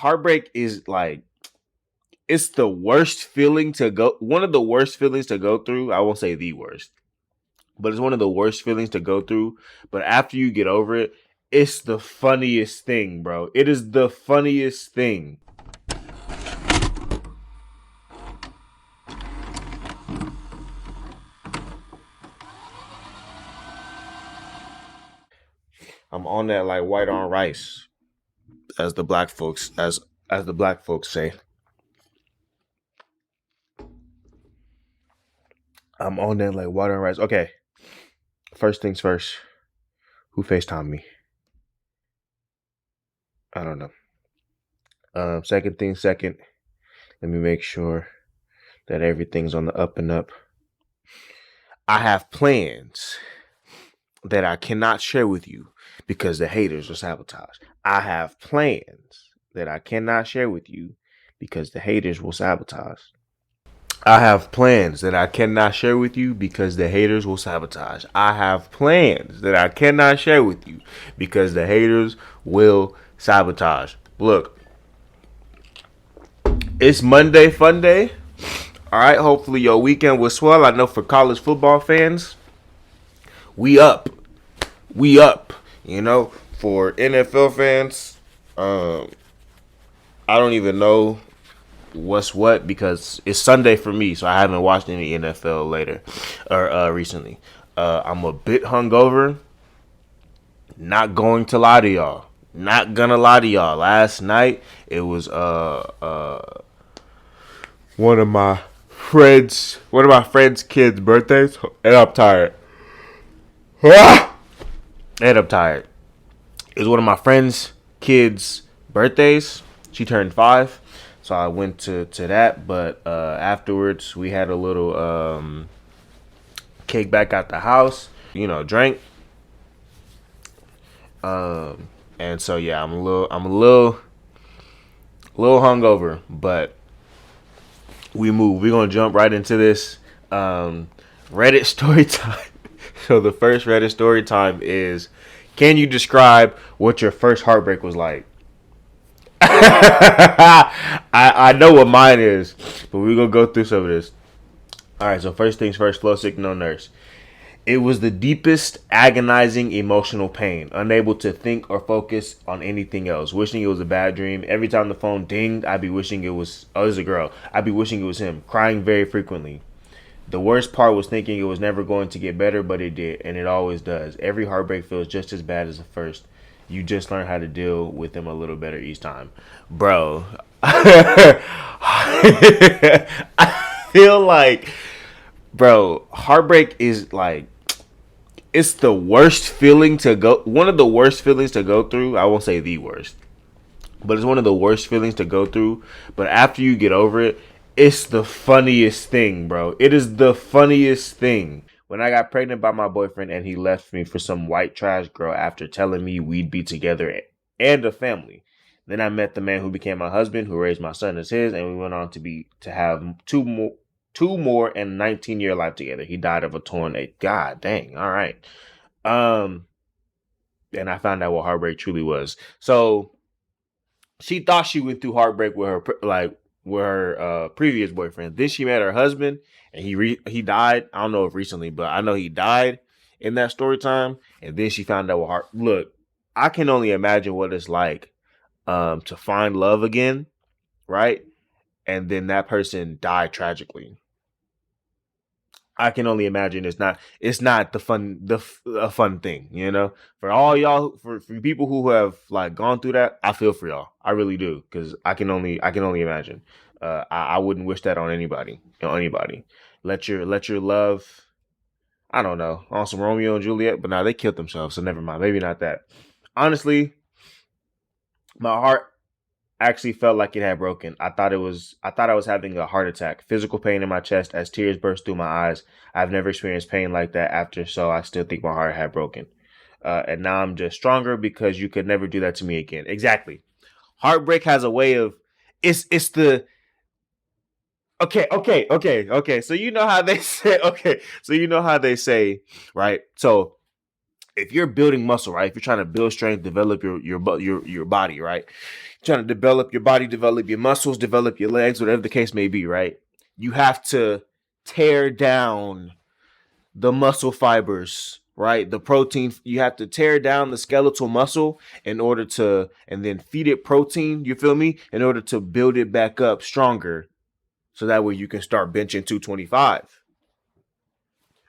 heartbreak is like it's the worst feeling to go. One of the worst feelings to go through. I won't say the worst, but it's one of the worst feelings to go through. But after you get over it, it's the funniest thing, bro. It is the funniest thing. I'm on that like white on rice, as the black folks as the black folks say. I'm on that like white on rice. Okay, first things first. Who FaceTime me? I don't know. Second thing second. Let me make sure that everything's on the up and up. I have plans that I cannot share with you because the haters will sabotage. I have plans that I cannot share with you because the haters will sabotage. I have plans that I cannot share with you because the haters will sabotage. I have plans that I cannot share with you because the haters will sabotage. Look, it's Monday Fun Day. All right, hopefully your weekend was swell. I know for college football fans, we up. We up. You know, for NFL fans, I don't even know what's what because it's Sunday for me, so I haven't watched any NFL later or recently. I'm a bit hungover. Not going to lie to y'all. Not gonna lie to y'all. Last night it was one of my friends' kids' birthdays, and I'm tired. And I'm tired. It was one of my friend's kids' birthdays. She turned 5, so I went to that. But afterwards, we had a little cake back at the house. You know, drank. And so yeah, I'm a little hungover, but we move. We're gonna jump right into this Reddit story time. So the first Reddit story time is: can you describe what your first heartbreak was like? I know what mine is, but we're gonna go through some of this. All right. So first things first. Flow sick, no nurse. It was the deepest, agonizing emotional pain, unable to think or focus on anything else, wishing it was a bad dream. Every time the phone dinged, I'd be wishing it was, oh, this is a girl. I'd be wishing it was him, crying very frequently. The worst part was thinking it was never going to get better, but it did, and it always does. Every heartbreak feels just as bad as the first. You just learn how to deal with them a little better each time. Bro, I feel like, bro, heartbreak is like, it's the worst feeling to go, one of the worst feelings to go through. I won't say the worst, but it's one of the worst feelings to go through. But after you get over it, it's the funniest thing, bro. It is the funniest thing. When I got pregnant by my boyfriend and he left me for some white trash girl after telling me we'd be together and a family. Then I met the man who became my husband, who raised my son as his, and we went on to have two more and 19-year life together. He died of a torn A. God dang. All right. And I found out what heartbreak truly was. So she thought she went through heartbreak with her previous boyfriend. Then she met her husband, and he died. I don't know if recently, but I know he died in that story time. And then she found out what look. I can only imagine what it's like to find love again, right? And then that person died tragically. I can only imagine it's not a fun thing, you know. For all y'all, for people who have like gone through that, I feel for y'all. I really do, because I can only imagine. I wouldn't wish that on anybody. Let your love. I don't know, on some Romeo and Juliet, but now they killed themselves, so never mind. Maybe not that. Honestly, my heart actually felt like it had broken. I thought I was having a heart attack. Physical pain in my chest as tears burst through my eyes. I've never experienced pain like that after, so I still think my heart had broken. And now I'm just stronger because you could never do that to me again. Exactly. Heartbreak has a way of it's the okay. So you know how they say right? So if you're building muscle, right? If you're trying to build strength, develop your body, right? Trying to develop your body, develop your muscles, develop your legs, whatever the case may be, right? You have to tear down the muscle fibers, right? The protein, you have to tear down the skeletal muscle in order to, and then feed it protein, you feel me? In order to build it back up stronger. So that way you can start benching 225.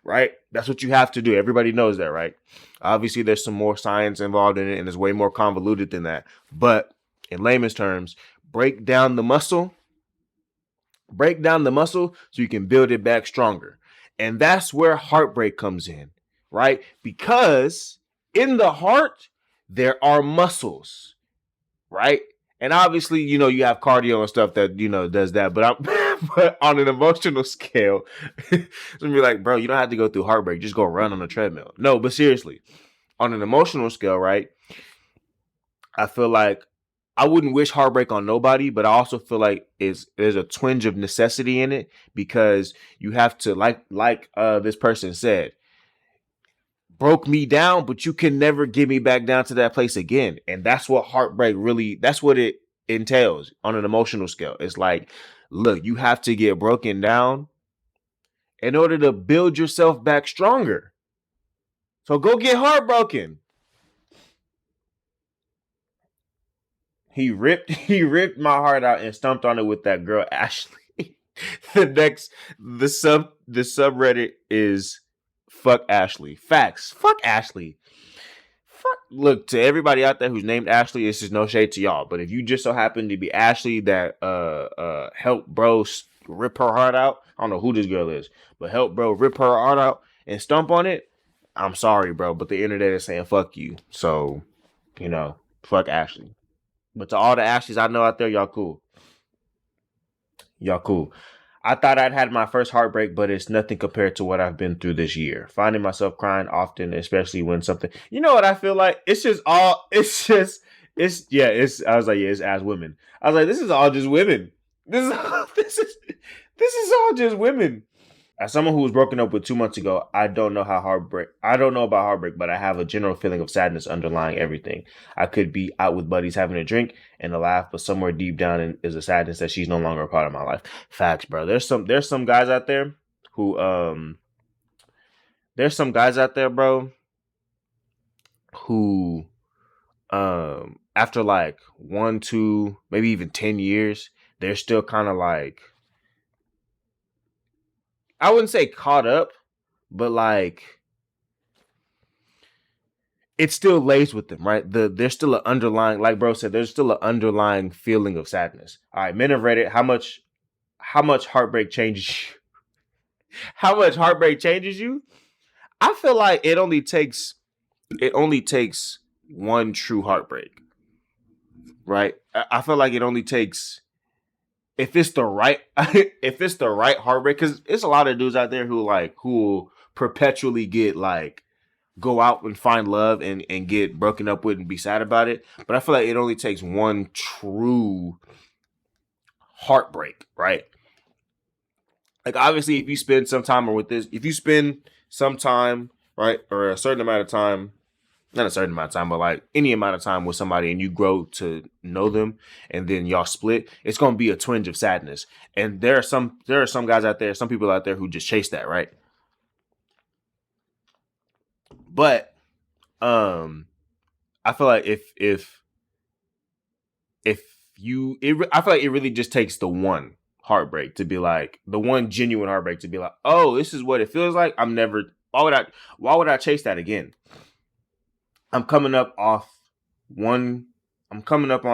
Right? That's what you have to do. Everybody knows that, right? Obviously, there's some more science involved in it, and it's way more convoluted than that. But in layman's terms, break down the muscle so you can build it back stronger. And that's where heartbreak comes in, right? Because in the heart, there are muscles, right? And obviously, you have cardio and stuff that, does that. But but on an emotional scale, it's gonna be like, bro, you don't have to go through heartbreak. Just go run on a treadmill. No, but seriously, on an emotional scale, right? I feel like I wouldn't wish heartbreak on nobody, but I also feel like there's a twinge of necessity in it, because you have to, like this person said, broke me down, but you can never get me back down to that place again. And that's what heartbreak really, that's what it entails on an emotional scale. It's like, look, you have to get broken down in order to build yourself back stronger. So go get heartbroken. He ripped my heart out and stumped on it with that girl Ashley. The subreddit is fuck Ashley. Facts. Fuck Ashley. Look, to everybody out there who's named Ashley, this is no shade to y'all. But if you just so happen to be Ashley that helped bro rip her heart out, I don't know who this girl is, but help bro rip her heart out and stomp on it, I'm sorry, bro, but the internet is saying fuck you. So, fuck Ashley. But to all the Ashleys I know out there, y'all cool. Y'all cool. I thought I'd had my first heartbreak, but it's nothing compared to what I've been through this year. Finding myself crying often, especially when something, you know what I feel like? I was like, yeah, it's as women. I was like, this is all just women. This is all just women. As someone who was broken up with 2 months ago, I don't know about heartbreak, but I have a general feeling of sadness underlying everything. I could be out with buddies having a drink and a laugh, but somewhere deep down is a sadness that she's no longer a part of my life. Facts, bro. There's some guys out there who bro, who after like 1, 2, maybe even 10 years, they're still kind of like, I wouldn't say caught up, but like it still lays with them, right? There's still an underlying, like bro said, there's still an underlying feeling of sadness. All right, men have read it. How much heartbreak changes you? How much heartbreak changes you? I feel like it only takes one true heartbreak, right? I feel like it only takes, if it's the right heartbreak, because there's a lot of dudes out there who will perpetually get like go out and find love and get broken up with and be sad about it. But I feel like it only takes one true heartbreak, right? Like obviously, if you spend some time right, or a certain amount of time, not a certain amount of time, but like any amount of time with somebody, and you grow to know them, and then y'all split, it's gonna be a twinge of sadness. And there are some guys out there, some people out there who just chase that, right? But I feel like I feel like it really just takes the one heartbreak to be like, the one genuine heartbreak to be like, oh, this is what it feels like. Why would I chase that again? I'm coming up on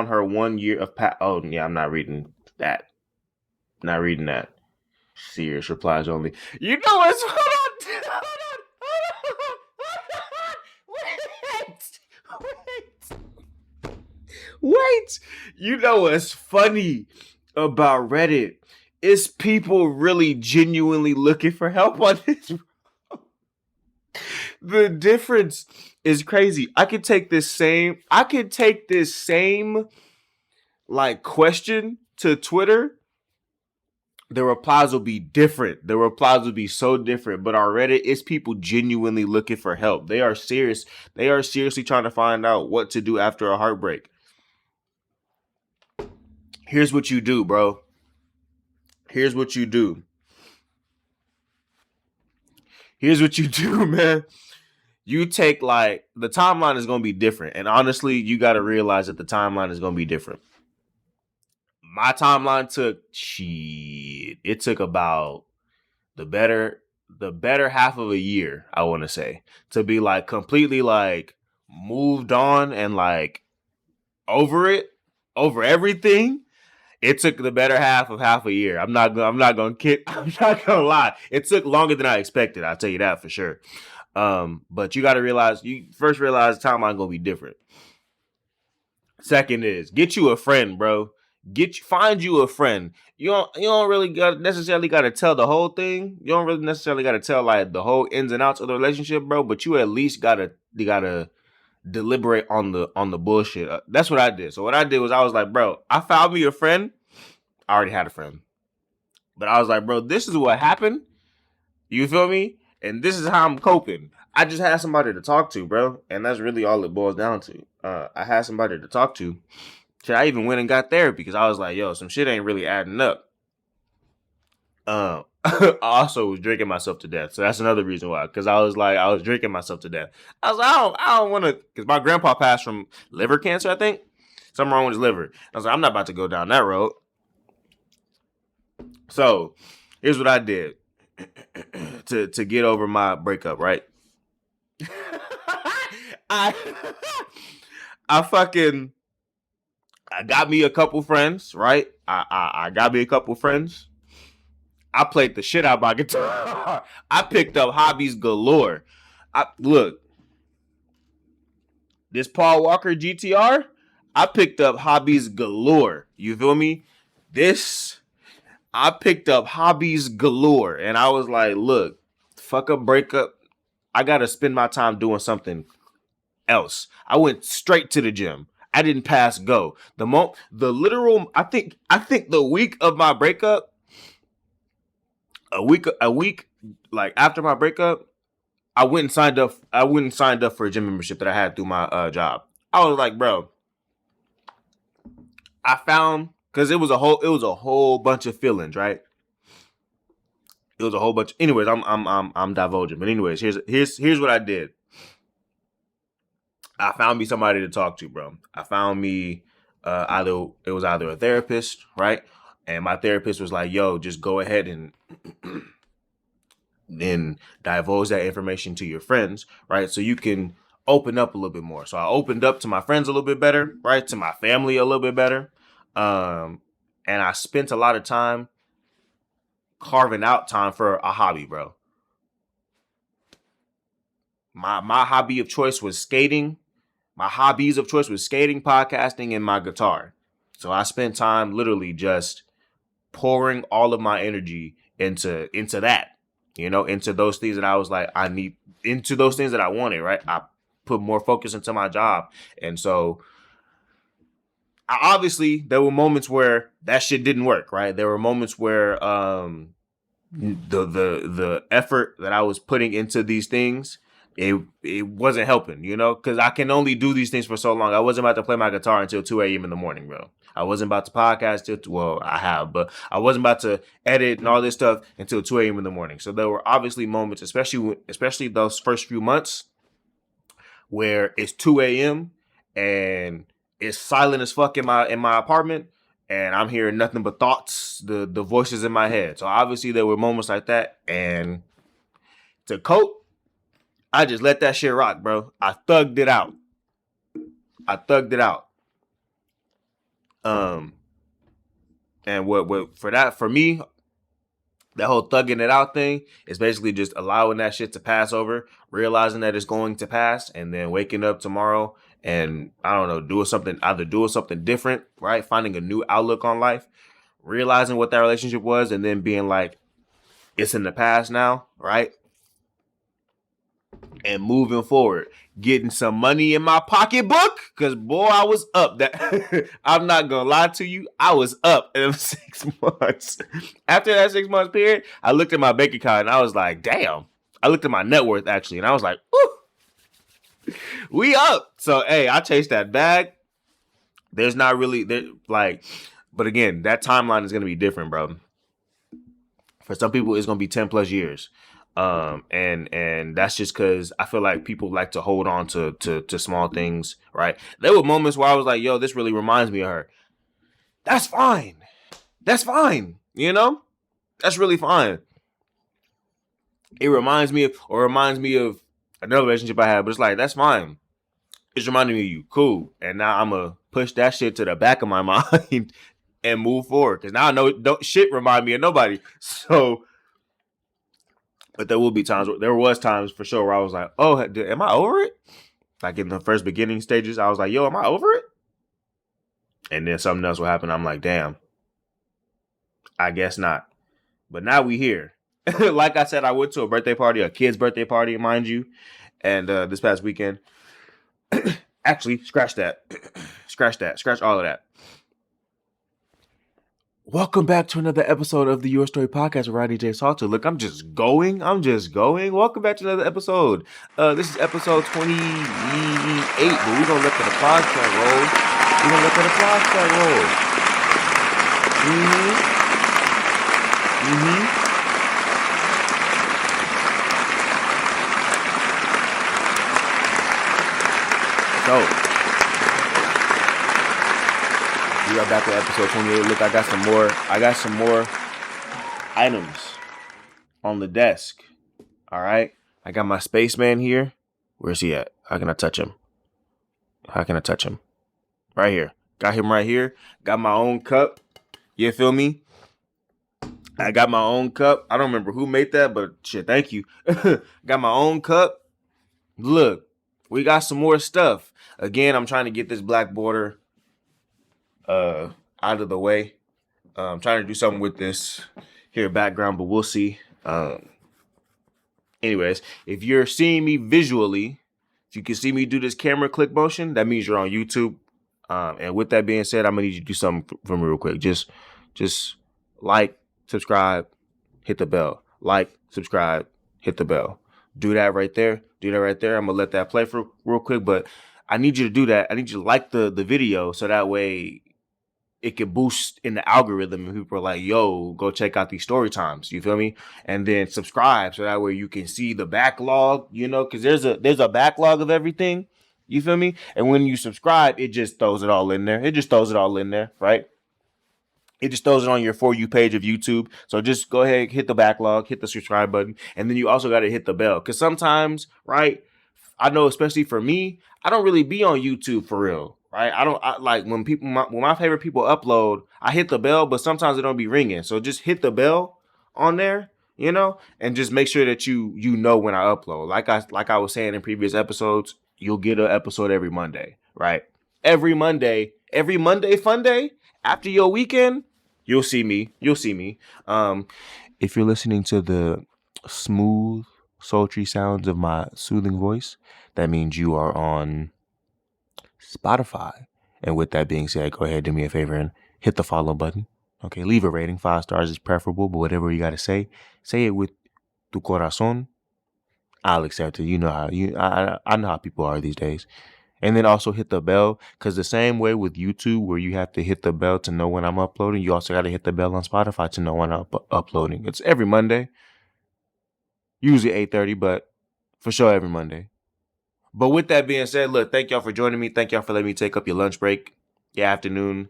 her 1 year of oh yeah, I'm not reading that. Not reading that. Serious replies only. You know what's Wait. You know what's funny about Reddit is people really genuinely looking for help on this. The difference is crazy. I could take this same like question to Twitter, the replies will be different. The replies will be so different. But on Reddit, it's people genuinely looking for help. They are serious. They are seriously trying to find out what to do after a heartbreak. Here's what you do, bro. Here's what you do. Here's what you do, man. You take the timeline is going to be different. And honestly, you got to realize that the timeline is going to be different. My timeline it took about the better half of a year, I want to say, to be completely moved on and over everything. It took the better half a year. I'm not gonna lie. It took longer than I expected. I'll tell you that for sure. But you got to realize the timeline gonna be different. Second is get you a friend, bro. Find you a friend. You don't really necessarily got to tell the whole thing. You don't really necessarily got to tell the whole ins and outs of the relationship, bro. But you at least gotta deliberate on the bullshit. That's what I did. So what I did was I was like, bro, I found me a friend. I already had a friend, but I was like, bro, this is what happened. You feel me? And this is how I'm coping. I just had somebody to talk to, bro, and that's really all it boils down to. I had somebody to talk to. Shit, I even went and got therapy because I was like, yo, some shit ain't really adding up. I also was drinking myself to death. So that's another reason why. Because I was drinking myself to death. I was like, I don't want to, because my grandpa passed from liver cancer, I think. Something wrong with his liver. I was like, I'm not about to go down that road. So here's what I did to get over my breakup, right? I got me a couple friends, right? I got me a couple friends. I played the shit out of my guitar. I picked up hobbies galore. Look, this Paul Walker GTR, I picked up hobbies galore. You feel me? I picked up hobbies galore. And I was like, look, fuck a breakup. I got to spend my time doing something else. I went straight to the gym. I didn't pass go. I think the week of my breakup, a week after my breakup, I went and signed up for a gym membership that I had through my job. I was like, bro, I found, because it was a whole bunch of feelings, right? It was a whole bunch. Anyways, I'm divulging. But anyways, here's what I did. I found me somebody to talk to, bro. I found me either a therapist, right? And my therapist was like, yo, just go ahead and then divulge that information to your friends, right? So you can open up a little bit more. So I opened up to my friends a little bit better, right? To my family a little bit better. And I spent a lot of time carving out time for a hobby, bro. My hobby of choice was skating. My hobbies of choice was skating, podcasting, and my guitar. So I spent time literally just pouring all of my energy into that, into those things that I was like, into those things that I wanted, right? I put more focus into my job. And so obviously there were moments where that shit didn't work, right? There were moments where the effort that I was putting into these things, it wasn't helping, because I can only do these things for so long. I wasn't about to play my guitar until 2 a.m. in the morning, bro. I wasn't about to podcast I have, but I wasn't about to edit and all this stuff until 2 a.m. in the morning. So there were obviously moments, especially those first few months, where it's 2 a.m. and it's silent as fuck in my apartment, and I'm hearing nothing but thoughts, the voices in my head. So obviously there were moments like that, and to cope, I just let that shit rock, bro. I thugged it out. And what for me, that whole thugging it out thing is basically just allowing that shit to pass over, realizing that it's going to pass, and then waking up tomorrow and, I don't know, doing something different, right? Finding a new outlook on life, realizing what that relationship was, and then being like, it's in the past now, right? and moving forward, getting some money in my pocketbook. Cause boy, I was up. That I'm not gonna lie to you, I was up in 6 months. After that 6 months period, I looked at my bank account and I was like, damn. I looked at my net worth actually, and I was like, ooh, we up. So hey, I chased that bag. There's not really there like, but again, that timeline is gonna be different, bro. For some people, it's gonna be 10 plus years. And that's just because I feel like people like to hold on to small things, right? There were moments where I was like, yo, this really reminds me of her. That's fine. That's fine. You know? That's really fine. It reminds me of another relationship I had, but it's like, that's fine. It's reminding me of you. Cool. And now I'm going to push that shit to the back of my mind and move forward. Because now I know shit remind me of nobody. So, but there was times for sure where I was like, oh, am I over it? Like in the first beginning stages, I was like, yo, am I over it? And then something else will happen. I'm like, damn, I guess not. But now we here. Like I said, I went to a kid's birthday party, mind you. And this past weekend, actually, scratch that. Scratch all of that. Welcome back to another episode of the YourStory podcast with Rodney J. Salter. Look, I'm just going. Welcome back to another episode. This is episode 28, but we're going to let the applause track roll. So, we are back with episode 28. Look, I got some more items on the desk. All right. I got my spaceman here. Where's he at? How can I touch him? Right here. Got him right here. Got my own cup. You feel me? I got my own cup. I don't remember who made that, but shit, thank you. Got my own cup. Look, we got some more stuff. Again, I'm trying to get this black border out of the way. I'm trying to do something with this here background, but we'll see. Anyways, if you're seeing me visually, if you can see me do this camera click motion, that means you're on YouTube. And with that being said, I'm gonna need you to do something for me real quick. Just like, subscribe, hit the bell. Like, subscribe, hit the bell. Do that right there. I'm gonna let that play for real quick, but I need you to do that. I need you to like the video so that way it can boost in the algorithm and people are like, yo, go check out these story times. You feel me? And then subscribe so that way you can see the backlog, you know, because there's a backlog of everything. You feel me? And when you subscribe, it just throws it all in there. Right? It just throws it on your For You page of YouTube. So just go ahead, hit the backlog, hit the subscribe button. And then you also got to hit the bell. Because sometimes, right, I know especially for me, I don't really be on YouTube for real. Right, I like when my favorite people upload, I hit the bell, but sometimes it don't be ringing. So just hit the bell on there, you know, and just make sure that you know when I upload. Like I was saying in previous episodes, you'll get an episode every Monday, right? Every Monday fun day after your weekend, you'll see me. If you're listening to the smooth, sultry sounds of my soothing voice, that means you are on Spotify. And with that being said, go ahead, do me a favor and hit the follow button. Okay, leave a rating. 5 stars is preferable, but whatever you got to say it with tu corazón. I'll accept it. You know how I know how people are these days. And then also hit the bell, because the same way with YouTube where you have to hit the bell to know when I'm uploading, you also got to hit the bell on Spotify to know when I'm uploading. It's every Monday, usually 8:30, but for sure every Monday. But with that being said, look, thank y'all for joining me. Thank y'all for letting me take up your lunch break, your afternoon,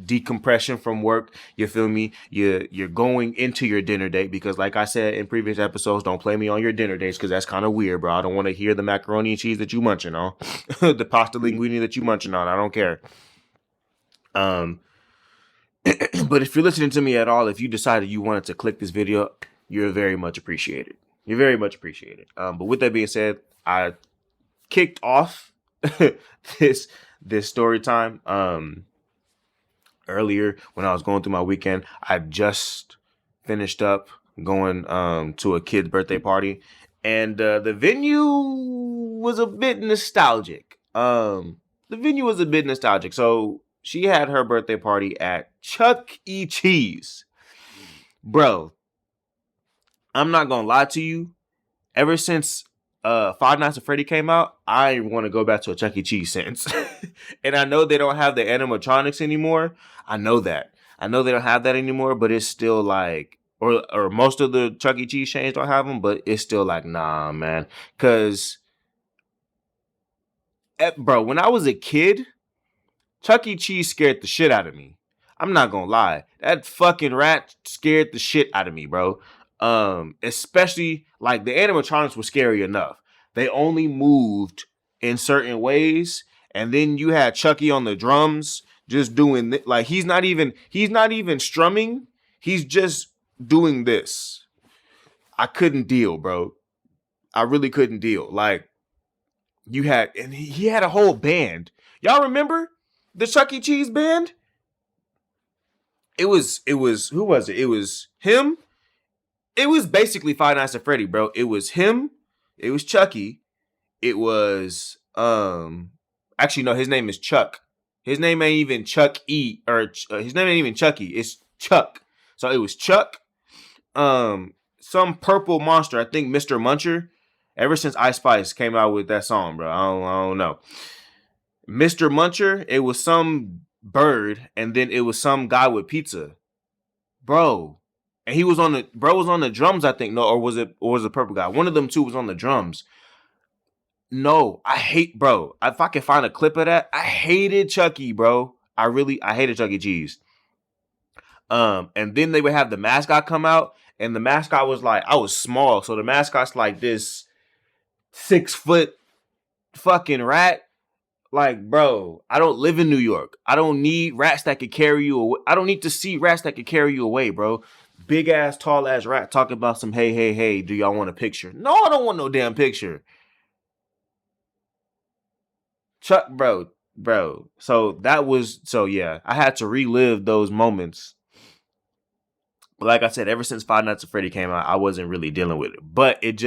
decompression from work. You feel me? You're going into your dinner date because, like I said in previous episodes, don't play me on your dinner dates because that's kind of weird, bro. I don't want to hear the macaroni and cheese that you munching on, the pasta linguine that you munching on. I don't care. But if you're listening to me at all, if you decided you wanted to click this video, you're very much appreciated. But with that being said, I kicked off this story time earlier when I was going through my weekend. I just finished up going to a kid's birthday party, and the venue was a bit nostalgic. The venue was a bit nostalgic. So she had her birthday party at Chuck E. Cheese. Bro, I'm not gonna lie to you. Ever since Five Nights at Freddy came out, I want to go back to a Chuck E. Cheese since. And I know they don't have the animatronics anymore. I know that. I know they don't have that anymore, but it's still like, or most of the Chuck E. Cheese chains don't have them, but it's still like, nah, man. Cause, bro, when I was a kid, Chuck E. Cheese scared the shit out of me. I'm not gonna lie. That fucking rat scared the shit out of me, bro. Especially like the animatronics were scary enough. They only moved in certain ways, and then you had Chucky on the drums just doing like he's not even strumming. He's just doing this. I couldn't deal, bro. I really couldn't deal. Like and he had a whole band. Y'all remember the Chuck E. Cheese band? It was who was it? It was him. It was basically Five Nights at Freddy, bro. It was him. It was Chucky. It was actually no, his name is Chuck. His name ain't even Chuck E or his name ain't even Chucky. It's Chuck. So it was Chuck. Some purple monster. I think Mr. Muncher. Ever since Ice Spice came out with that song, bro. I don't know. Mr. Muncher. It was some bird, and then it was some guy with pizza, bro. And he was on the drums, I think. No, or was it the purple guy? One of them two was on the drums. No, I hate, bro. If I can find a clip of that, I hated Chucky, bro. I hated Chuck E. Cheese. And then they would have the mascot come out, and the mascot was like, I was small, so the mascot's like this 6-foot fucking rat. Like, bro, I don't live in New York. I don't need rats that could carry you away. I don't need to see rats that could carry you away, bro. Big ass, tall ass rat talking about some hey, do y'all want a picture? No, I don't want no damn picture. Chuck, bro. So yeah, I had to relive those moments. But like I said, ever since Five Nights at Freddy came out, I wasn't really dealing with it. But it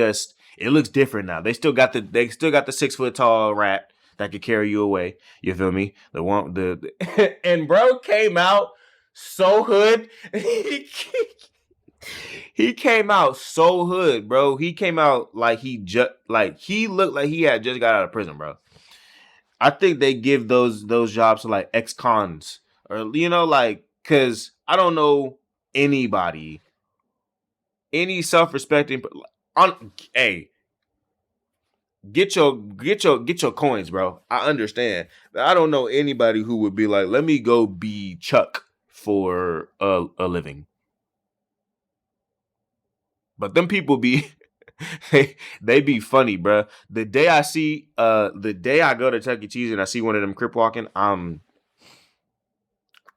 looks different now. They still got the 6-foot tall rat that could carry you away. You feel me? And bro came out so hood. He came out so hood, bro. He came out like he looked like he had just got out of prison, bro. I think they give those jobs to like ex-cons or like because I don't know anybody, any self-respecting hey. Get your coins, bro. I understand. But I don't know anybody who would be like, let me go be Chuck for a living. But them people be they be funny, bro. The day I go to Chuck E. Cheese and I see one of them crip walking, I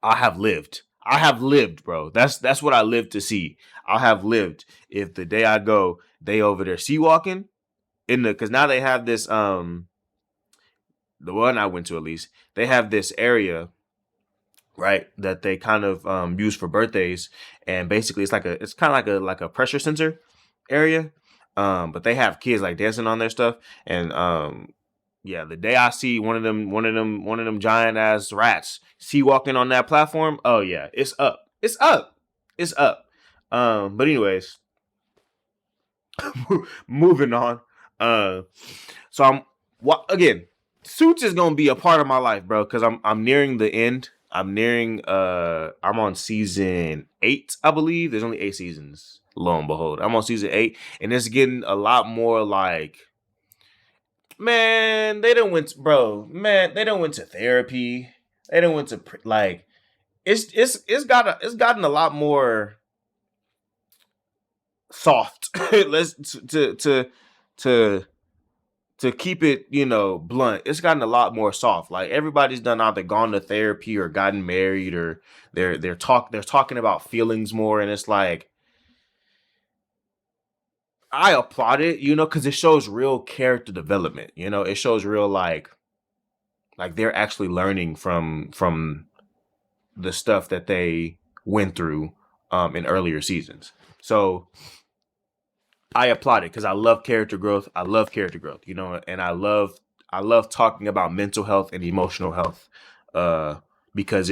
have lived. I have lived, bro. That's what I live to see. I have lived. If the day I go, they over there sea walking. Because now they have this the one I went to, at least they have this area, right, that they kind of use for birthdays, and basically it's kind of like a pressure sensor area, but they have kids like dancing on their stuff, and yeah, the day I see one of them giant ass rats sea walking on that platform, oh yeah, it's up. But anyways, moving on. So again, Suits is gonna be a part of my life, bro, because I'm nearing the end. I'm on season 8, I believe. There's only 8 seasons. Lo and behold, I'm on season 8, and it's getting a lot more like, man, they done went to therapy. They done went to like, it's gotten a lot more soft. Let's to keep it, blunt. It's gotten a lot more soft. Like everybody's done either gone to therapy or gotten married, or they're talking about feelings more, and it's like, I applaud it, because it shows real character development. It shows real like they're actually learning from the stuff that they went through in earlier seasons. So I applaud it because I love character growth. I love character growth, and I love talking about mental health and emotional health, because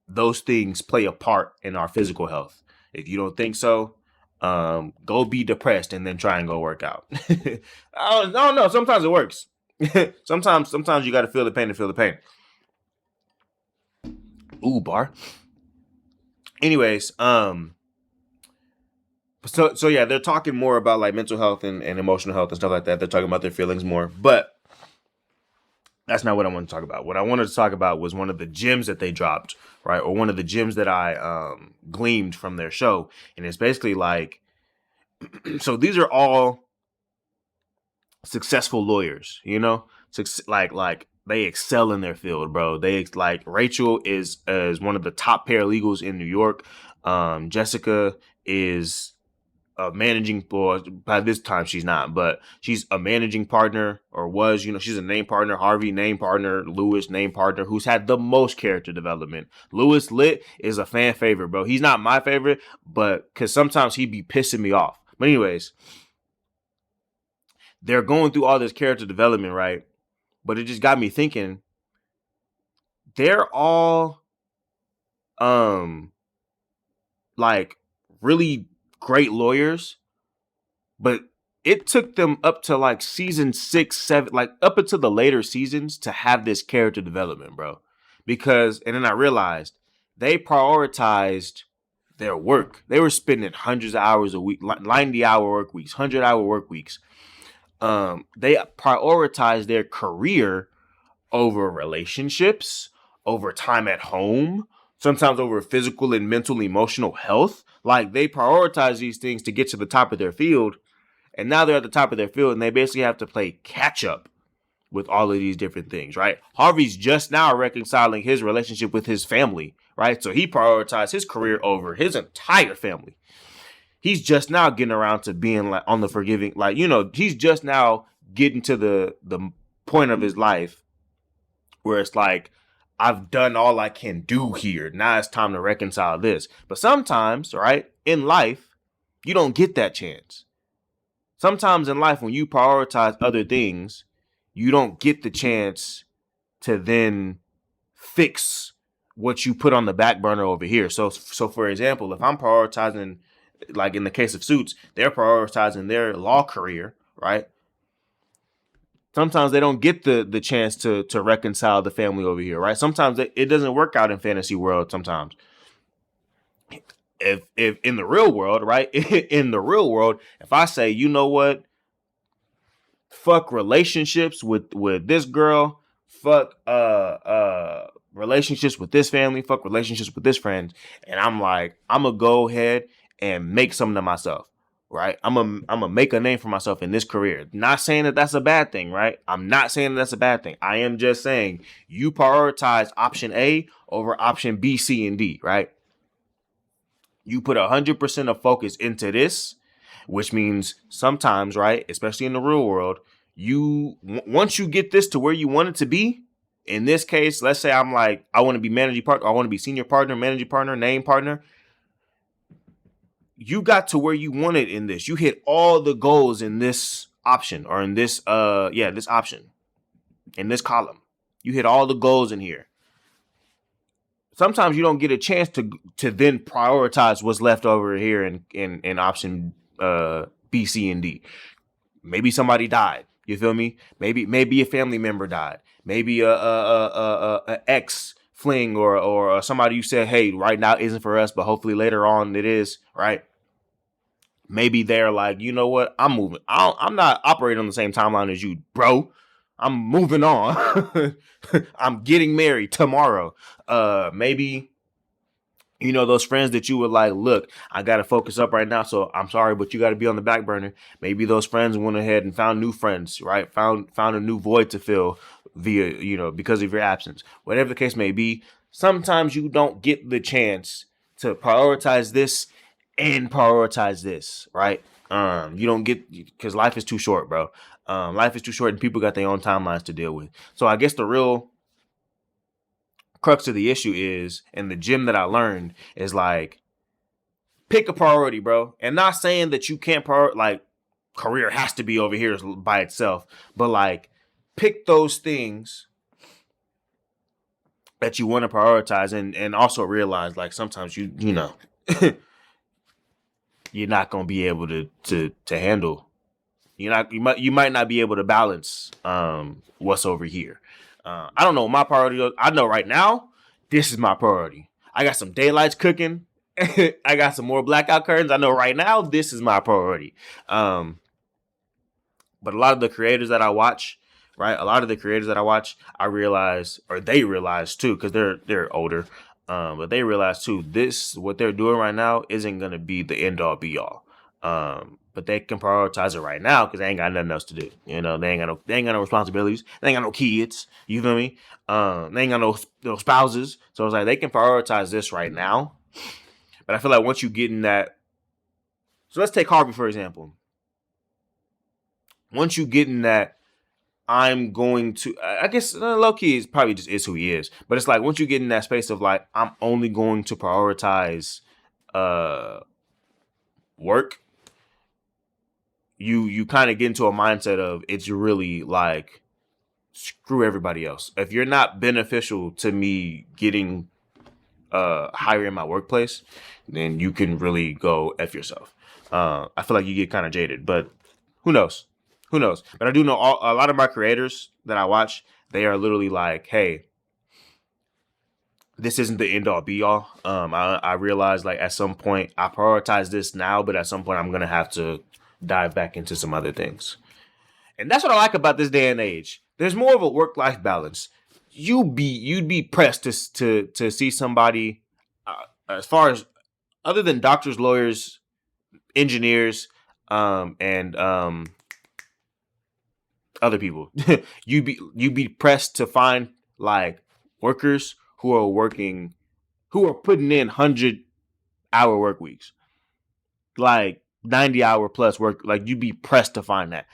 those things play a part in our physical health. If you don't think so, go be depressed and then try and go work out. I don't know. Sometimes it works. sometimes you got to feel the pain to feel the pain. Ooh, bar. Anyways, so yeah, they're talking more about like mental health and emotional health and stuff like that. They're talking about their feelings more, but that's not what I want to talk about. What I wanted to talk about was one of the gems that they dropped, right? Or one of the gems that I gleamed from their show. And it's basically like, so these are all successful lawyers, like they excel in their field, bro. They like Rachel is one of the top paralegals in New York. Jessica is a managing, by this time she's not, but she's a managing partner, or was, she's a name partner. Harvey, name partner. Lewis, name partner, who's had the most character development. Lewis Lit is a fan favorite, bro. He's not my favorite, but because sometimes he be pissing me off. But anyways, they're going through all this character development, right? But it just got me thinking, they're all like really great lawyers, but it took them up to like season 6, 7, like up into the later seasons to have this character development, bro. And then I realized they prioritized their work. They were spending hundreds of hours a week, 90-hour work weeks, 100-hour work weeks. They prioritized their career over relationships, over time at home, sometimes over physical and mental, emotional health. Like, they prioritize these things to get to the top of their field. And now they're at the top of their field and they basically have to play catch up with all of these different things, right? Harvey's just now reconciling his relationship with his family, right? So he prioritized his career over his entire family. He's just now getting around to being like on the forgiving, like, he's just now getting to the point of his life where it's like, I've done all I can do here. Now it's time to reconcile this. But sometimes, right, in life, you don't get that chance. Sometimes in life, when you prioritize other things, you don't get the chance to then fix what you put on the back burner over here. So for example, if I'm prioritizing, like in the case of Suits, they're prioritizing their law career, right? Sometimes they don't get the chance to reconcile the family over here, right? Sometimes it doesn't work out in fantasy world. Sometimes, if in the real world, right? In the real world, if I say, you know what, fuck relationships with this girl, fuck relationships with this family, fuck relationships with this friend, and I'm like, I'm gonna go ahead and make something of myself. Right, I'm gonna make a name for myself in this career. Not saying that that's a bad thing, right? I'm not saying that that's a bad thing. I am just saying you prioritize option A over option B, C, and D, right? You put 100% of focus into this, which means sometimes, right, especially in the real world, once you get this to where you want it to be. In this case, let's say I'm like, I want to be managing partner, I want to be senior partner, managing partner, name partner. You got to where you wanted in this. You hit all the goals in this option, or in this this option, in this column. You hit all the goals in here. Sometimes you don't get a chance to then prioritize what's left over here in option B, C, and D. Maybe somebody died. You feel me? Maybe a family member died. Maybe a ex fling, or somebody you said, hey, right now isn't for us, but hopefully later on it is, right? Maybe they're like, you know what? I'm moving. I'm not operating on the same timeline as you, bro. I'm moving on. I'm getting married tomorrow. Maybe, those friends that you were like, look, I got to focus up right now, so I'm sorry, but you got to be on the back burner. Maybe those friends went ahead and found new friends, right? Found a new void to fill via, because of your absence. Whatever the case may be, sometimes you don't get the chance to prioritize this and prioritize this, right? You don't get, because life is too short, bro. Life is too short and people got their own timelines to deal with. So I guess the real crux of the issue is, and the gem that I learned is like, pick a priority, bro. And not saying that you can't career has to be over here by itself. But like, pick those things that you want to prioritize, and also realize like sometimes you know you're not gonna be able to handle. You might not be able to balance what's over here. I don't know my priority. I know right now this is my priority. I got some daylights cooking. I got some more blackout curtains. I know right now this is my priority. But a lot of the creators that I watch, right? A lot of the creators that I watch, I realize, or they realize too, because they're older. But they realize too, this what they're doing right now isn't gonna be the end all be all. But they can prioritize it right now because they ain't got nothing else to do. You know, they ain't got no responsibilities. They ain't got no kids. You feel me? They ain't got no spouses. So it's like they can prioritize this right now. But I feel like once you get in that, so let's take Harvey for example. Once you get in that, I'm going to, I guess low key is probably just is who he is. But it's like once you get in that space of like, I'm only going to prioritize work, you kind of get into a mindset of it's really like screw everybody else. If you're not beneficial to me getting higher in my workplace, then you can really go F yourself. I feel like you get kind of jaded, but who knows? Who knows? But I do know a lot of my creators that I watch, they are literally like, hey, this isn't the end all be all. I realize like at some point I prioritize this now, but at some point I'm going to have to dive back into some other things. And that's what I like about this day and age. There's more of a work-life balance. You'd be pressed to see somebody as far as other than doctors, lawyers, engineers, and other people. you'd be pressed to find like workers who are putting in 100-hour work weeks, like 90-hour plus work. Like you'd be pressed to find that.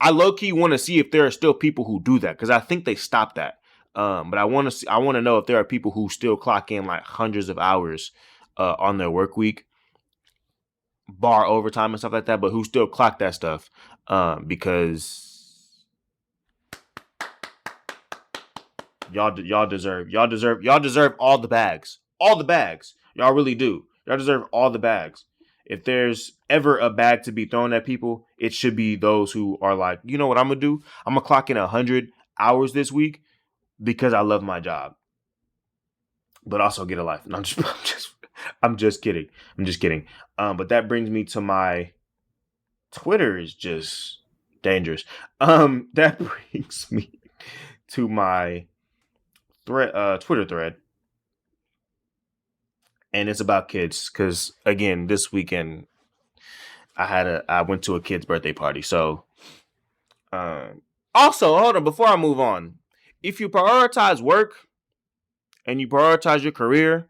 I low key want to see if there are still people who do that because I think they stopped that. But I want to know if there are people who still clock in like hundreds of hours on their work week, bar overtime and stuff like that, but who still clock that stuff because y'all deserve all the bags. Y'all really do. Y'all deserve all the bags. If there's ever a bag to be thrown at people, it should be those who are like, you know what I'm gonna do? I'm gonna clock in 100 hours this week because I love my job, but also get a life. And I'm just kidding. But that brings me to my Twitter is just dangerous. That brings me to my Twitter thread, and it's about kids because again, this weekend I went to a kid's birthday party. So, also hold on before I move on. If you prioritize work and you prioritize your career,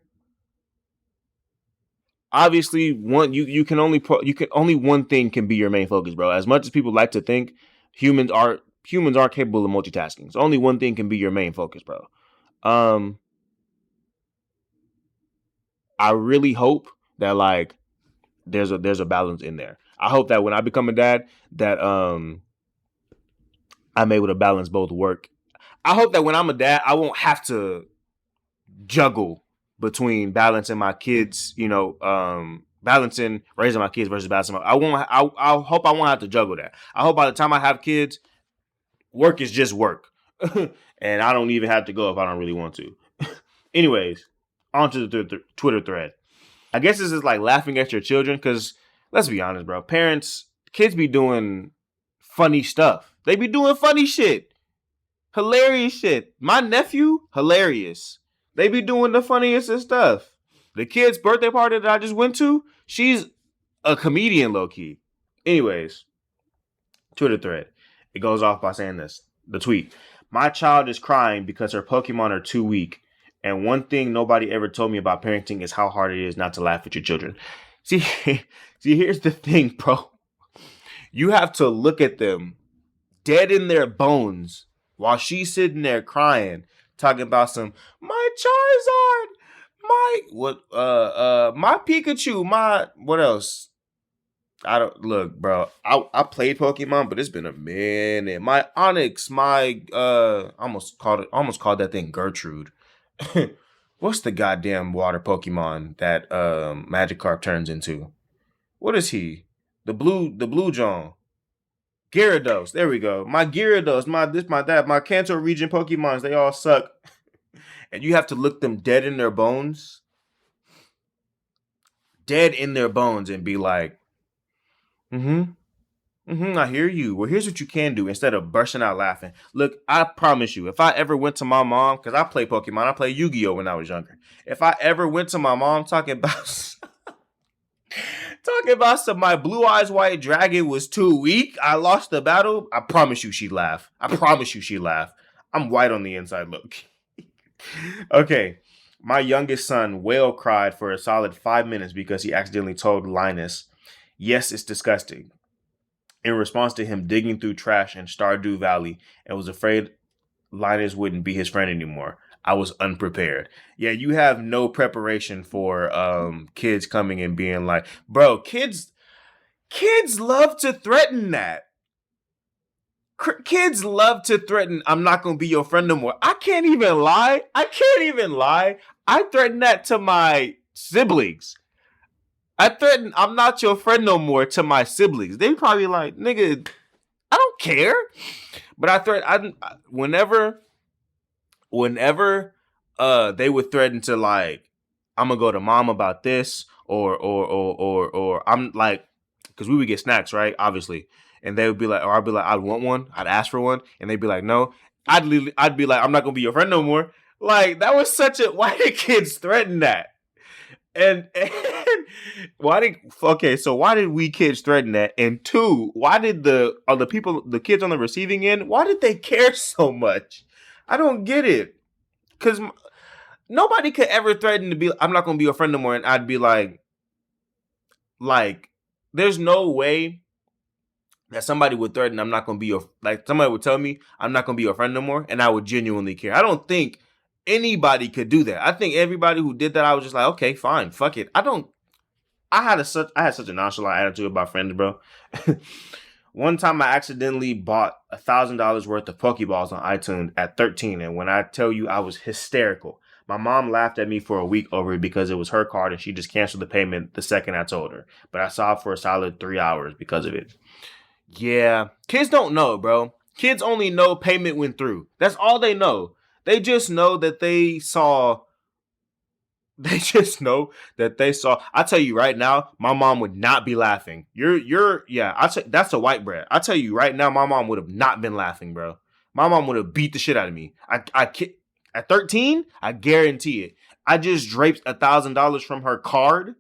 obviously you can only one thing can be your main focus, bro. As much as people like to think, humans are capable of multitasking. So only one thing can be your main focus, bro. I really hope that like there's a balance in there. I hope that when I become a dad that I'm able to balance both work. I hope that when I'm a dad, I won't have to juggle between balancing my kids, balancing raising my kids versus balancing I hope I won't have to juggle that. I hope by the time I have kids, work is just work. And I don't even have to go if I don't really want to. Anyways, on to the Twitter thread. I guess this is like laughing at your children because let's be honest, bro. Kids be doing funny stuff. They be doing funny shit. Hilarious shit. My nephew, hilarious. They be doing the funniest of stuff. The kid's birthday party that I just went to, she's a comedian low-key. Anyways, Twitter thread. It goes off by saying this. The tweet. My child is crying because her Pokemon are too weak. And one thing nobody ever told me about parenting is how hard it is not to laugh at your children. See, here's the thing, bro. You have to look at them dead in their bones while she's sitting there crying, talking about my Charizard, my Pikachu, my what else? I don't look, bro. I played Pokemon, but it's been a minute. My Onyx, my almost called that thing Gertrude. What's the goddamn water Pokemon that Magikarp turns into? What is he? The blue John. Gyarados. There we go. My Gyarados, my Kanto region Pokemons, they all suck. And you have to look them dead in their bones. Dead in their bones and be like, mm-hmm. I hear you. Well, here's what you can do instead of bursting out laughing. Look, I promise you, if I ever went to my mom, because I play Pokemon, I play Yu-Gi-Oh when I was younger. If I ever went to my mom talking about talking about some my blue eyes white dragon was too weak, I lost the battle, I promise you she'd laugh. I promise you she'd laugh. I'm white on the inside. Look. Okay. My youngest son whale cried for a solid 5 minutes because he accidentally told Linus, "Yes, it's disgusting," in response to him digging through trash in Stardew Valley and was afraid Linus wouldn't be his friend anymore. I was unprepared. Yeah, you have no preparation for kids coming and being like, bro, kids love to threaten that. Kids love to threaten, I'm not going to be your friend no more. I can't even lie. I threaten that to my siblings. I threaten, I'm not your friend no more to my siblings. They probably like, nigga, I don't care. But whenever they would threaten to like, I'm gonna go to mom about this, or I'm like, because we would get snacks, right? Obviously. And they would be like, or I'd be like, I'd want one, I'd ask for one, and they'd be like, no. I'd be like, I'm not gonna be your friend no more. Like, that was such a, why did kids threaten that? And why did we kids threaten that? And two, why did the kids on the receiving end, why did they care so much? I don't get it. Because nobody could ever threaten to be, I'm not going to be your friend no more. And I'd be like, there's no way that somebody would threaten, I'm not going to be somebody would tell me, I'm not going to be your friend no more. And I would genuinely care. I don't think anybody could do that. I think everybody who did that, I was just like, okay, fine, fuck it. I had such a nonchalant attitude about friends, bro. One time I accidentally bought $1,000 worth of Pokeballs on iTunes at 13, and when I tell you I was hysterical. My mom laughed at me for a week over it because it was her card and she just canceled the payment the second I told her. But I sobbed for a solid 3 hours because of it. Yeah, kids don't know, bro. Kids only know payment went through. That's all they know. They just know that they saw. They just know that they saw. I tell you right now, my mom would not be laughing. Yeah. That's a white bread. I tell you right now, my mom would have not been laughing, bro. My mom would have beat the shit out of me. At 13, I guarantee it. I just draped $1,000 from her card.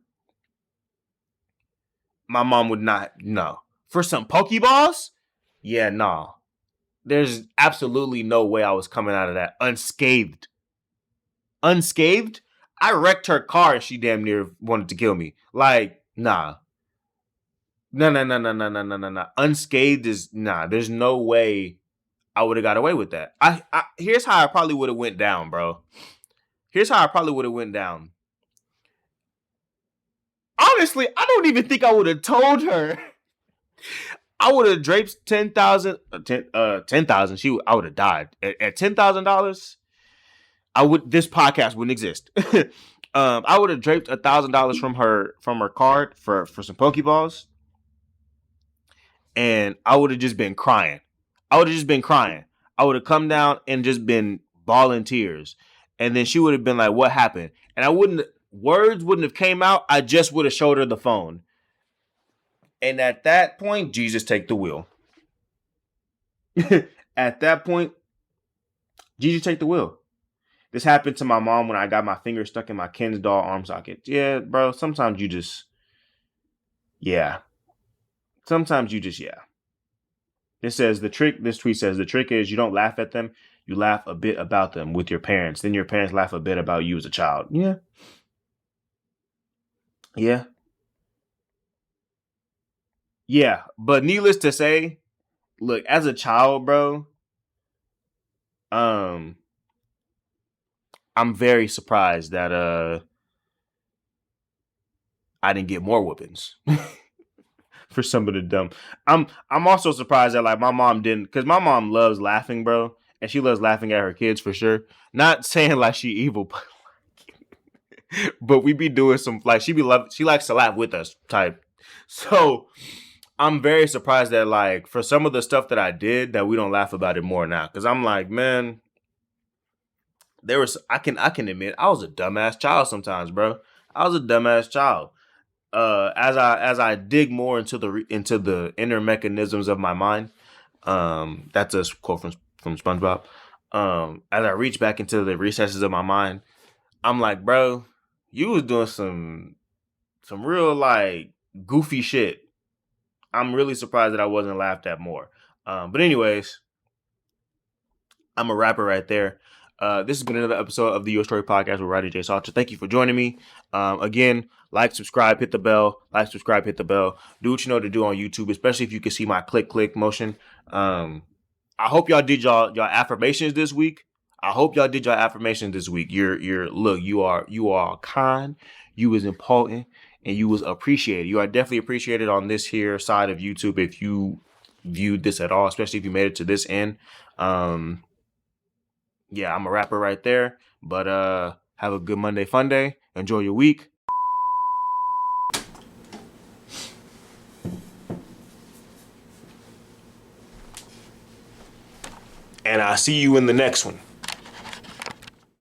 My mom would not. No, for some Pokeballs. Yeah, nah. There's absolutely no way I was coming out of that unscathed. Unscathed? I wrecked her car and she damn near wanted to kill me. Like, nah. No. Unscathed is nah. There's no way I would have got away with that. Here's how I probably would have went down, bro. Here's how I probably would have went down. Honestly, I don't even think I would have told her. I would have draped 10,000. 10,000. I would have died at $10,000. This podcast wouldn't exist. I would have draped $1,000 from her card for some Pokeballs, and I would have just been crying. I would have come down and just been bawling tears, and then she would have been like, "What happened?" And words wouldn't have came out. I just would have showed her the phone, and at that point, Jesus take the wheel. At that point, Jesus take the wheel. This happened to my mom when I got my finger stuck in my Ken's doll arm socket. Yeah, bro. Sometimes you just, yeah. This tweet says, the trick is you don't laugh at them. You laugh a bit about them with your parents. Then your parents laugh a bit about you as a child. Yeah. Yeah. Yeah. But needless to say, look, as a child, bro, I'm very surprised that I didn't get more whoopings. for some of the dumb. I'm also surprised that like my mom didn't, because my mom loves laughing, bro, and she loves laughing at her kids for sure. Not saying like she evil, but we be doing some like she likes to laugh with us type. So I'm very surprised that like for some of the stuff that I did that we don't laugh about it more now. Cause I'm like, man, I can admit I was a dumbass child sometimes, bro. I was a dumbass child. As I dig more into the inner mechanisms of my mind, that's a quote from SpongeBob. As I reach back into the recesses of my mind, I'm like, bro, you was doing some real like goofy shit. I'm really surprised that I wasn't laughed at more. But anyways, I'm a rapper right there. This has been another episode of the Your Story podcast with Rodney J. Salter. Thank you for joining me. Again, like, subscribe, hit the bell. Like, subscribe, hit the bell. Do what you know to do on YouTube, especially if you can see my click motion. I hope y'all did y'all affirmations this week. Look, you are kind, you was important, and you was appreciated. You are definitely appreciated on this here side of YouTube if you viewed this at all, especially if you made it to this end. Yeah, I'm a rapper right there. But have a good Monday fun day. Enjoy your week. And I'll see you in the next one.